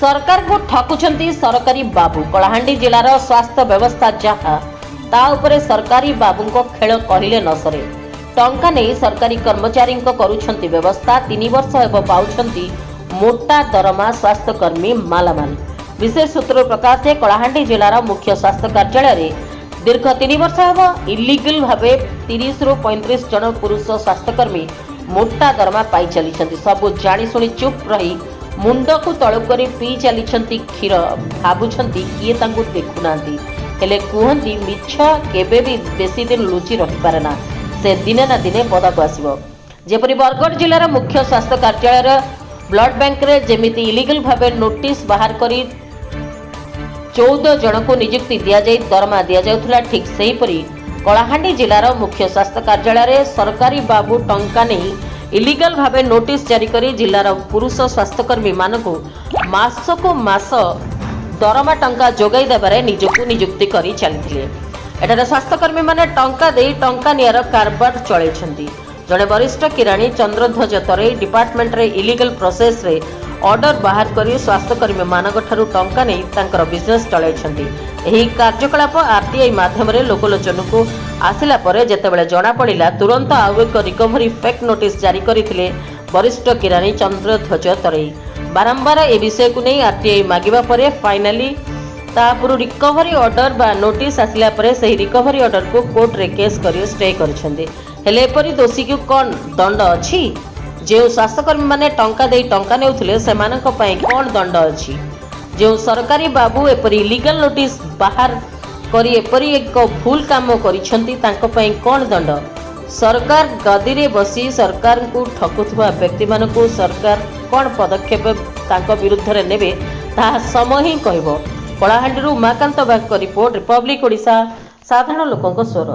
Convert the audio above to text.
सरकार को ठकुचंती सरकारी बाबू कलाहांडी जिलार स्वास्थ्य व्यवस्था जहाँ ता उपरे सरकारी बाबू को खेल कहले न सरे टंका नहीं सरकारी कर्मचारी करुछंती व्यवस्था 3 वर्ष हेब पाउछंती मोटा दरमा स्वास्थ्यकर्मी मालामाल। विशेष सूत्र प्रकाश कलाहांडी जिलार मुख्य स्वास्थ्य कार्यालय दीर्घ 3 वर्ष हेब इलिगल भावे 30 रु 35 जन पुरुष स्वास्थ्यकर्मी मोटा दरमा पाई चली सबू जाशुणी चुप रही मुंड को तल कर पी चली क्षीर भावुंट किए देखुना हेले कहती मिछ केबे भी बेसी दिन लुचि रही पारे ना से दिने ना दिने पदाक आसो। जेपरी बरगढ़ जिलार मुख्य स्वास्थ्य कार्यालय ब्लड बैंक रे जेमिति इलिगल भावे नोटिस बाहर करी 14 जन को नियुक्ति दि जाए दरमा दि जाउथला ठीक सेहीपरि कलाहांडी जिलार मुख्य स्वास्थ्य कार्यालय सरकारी बाबू टंका नहीं इलिगल भावे नोटिस जारी करी जिलार पुरुष स्वास्थ्यकर्मी मानकु मासको मास दरमा टंका जोगाई देबारे निजकु नियुक्ति करी चलिथिले। एठारे स्वास्थ्यकर्मी माने टंका देई टंका नियर कारबार चलैछंती। जड़े वरिष्ठ किराणी चंद्रध्वज तरे डिपार्टमेंट रे इलिगल प्रोसेस रे ऑर्डर बाहर करी स्वास्थ्यकर्मी मानक ठारू टंका नहीं तांकर बिजनेस चलैछंती। एही कार्यकलाप आरटीआई माध्यम रे लोकलोचन को आसिला परे जेतेबेले जणा पड़िला तुरंत आउ एक रिकवरी फेक नोटिस जारी करिथिले वरिष्ठ किराणी चंद्रध्वज तरे। बारंबार ए विषय को नहीं आरटीआई मागिबा परे फाइनली तापुरु रिकवरी ऑर्डर बा नोटिस आसिला परे सही रिकवरी ऑर्डर को कोर्ट रे केस करी स्टे करछंती। हेले एपरि दोषी को कौन दंड अछि जो स्वास्थ्यकर्मी माने टंका देई टंका नेउथिले सेमानक पई कोन दंड अछि जो सरकारी बाबू एपरि इलीगल नोटिस बाहर करी एपरि एक भूल काम करिसंती तांको पई कोन दंड सरकार गदी रे बसी सरकार को ठकुथुवा व्यक्ति मानकु सरकार कोन पदक्षेप तांको विरुद्ध रे नेबे ता समय ही कहबो। कलाहांडी उमाकांत बाग रिपोर्ट रिपब्लिक ओडिशा साधारण लोकंक स्वर।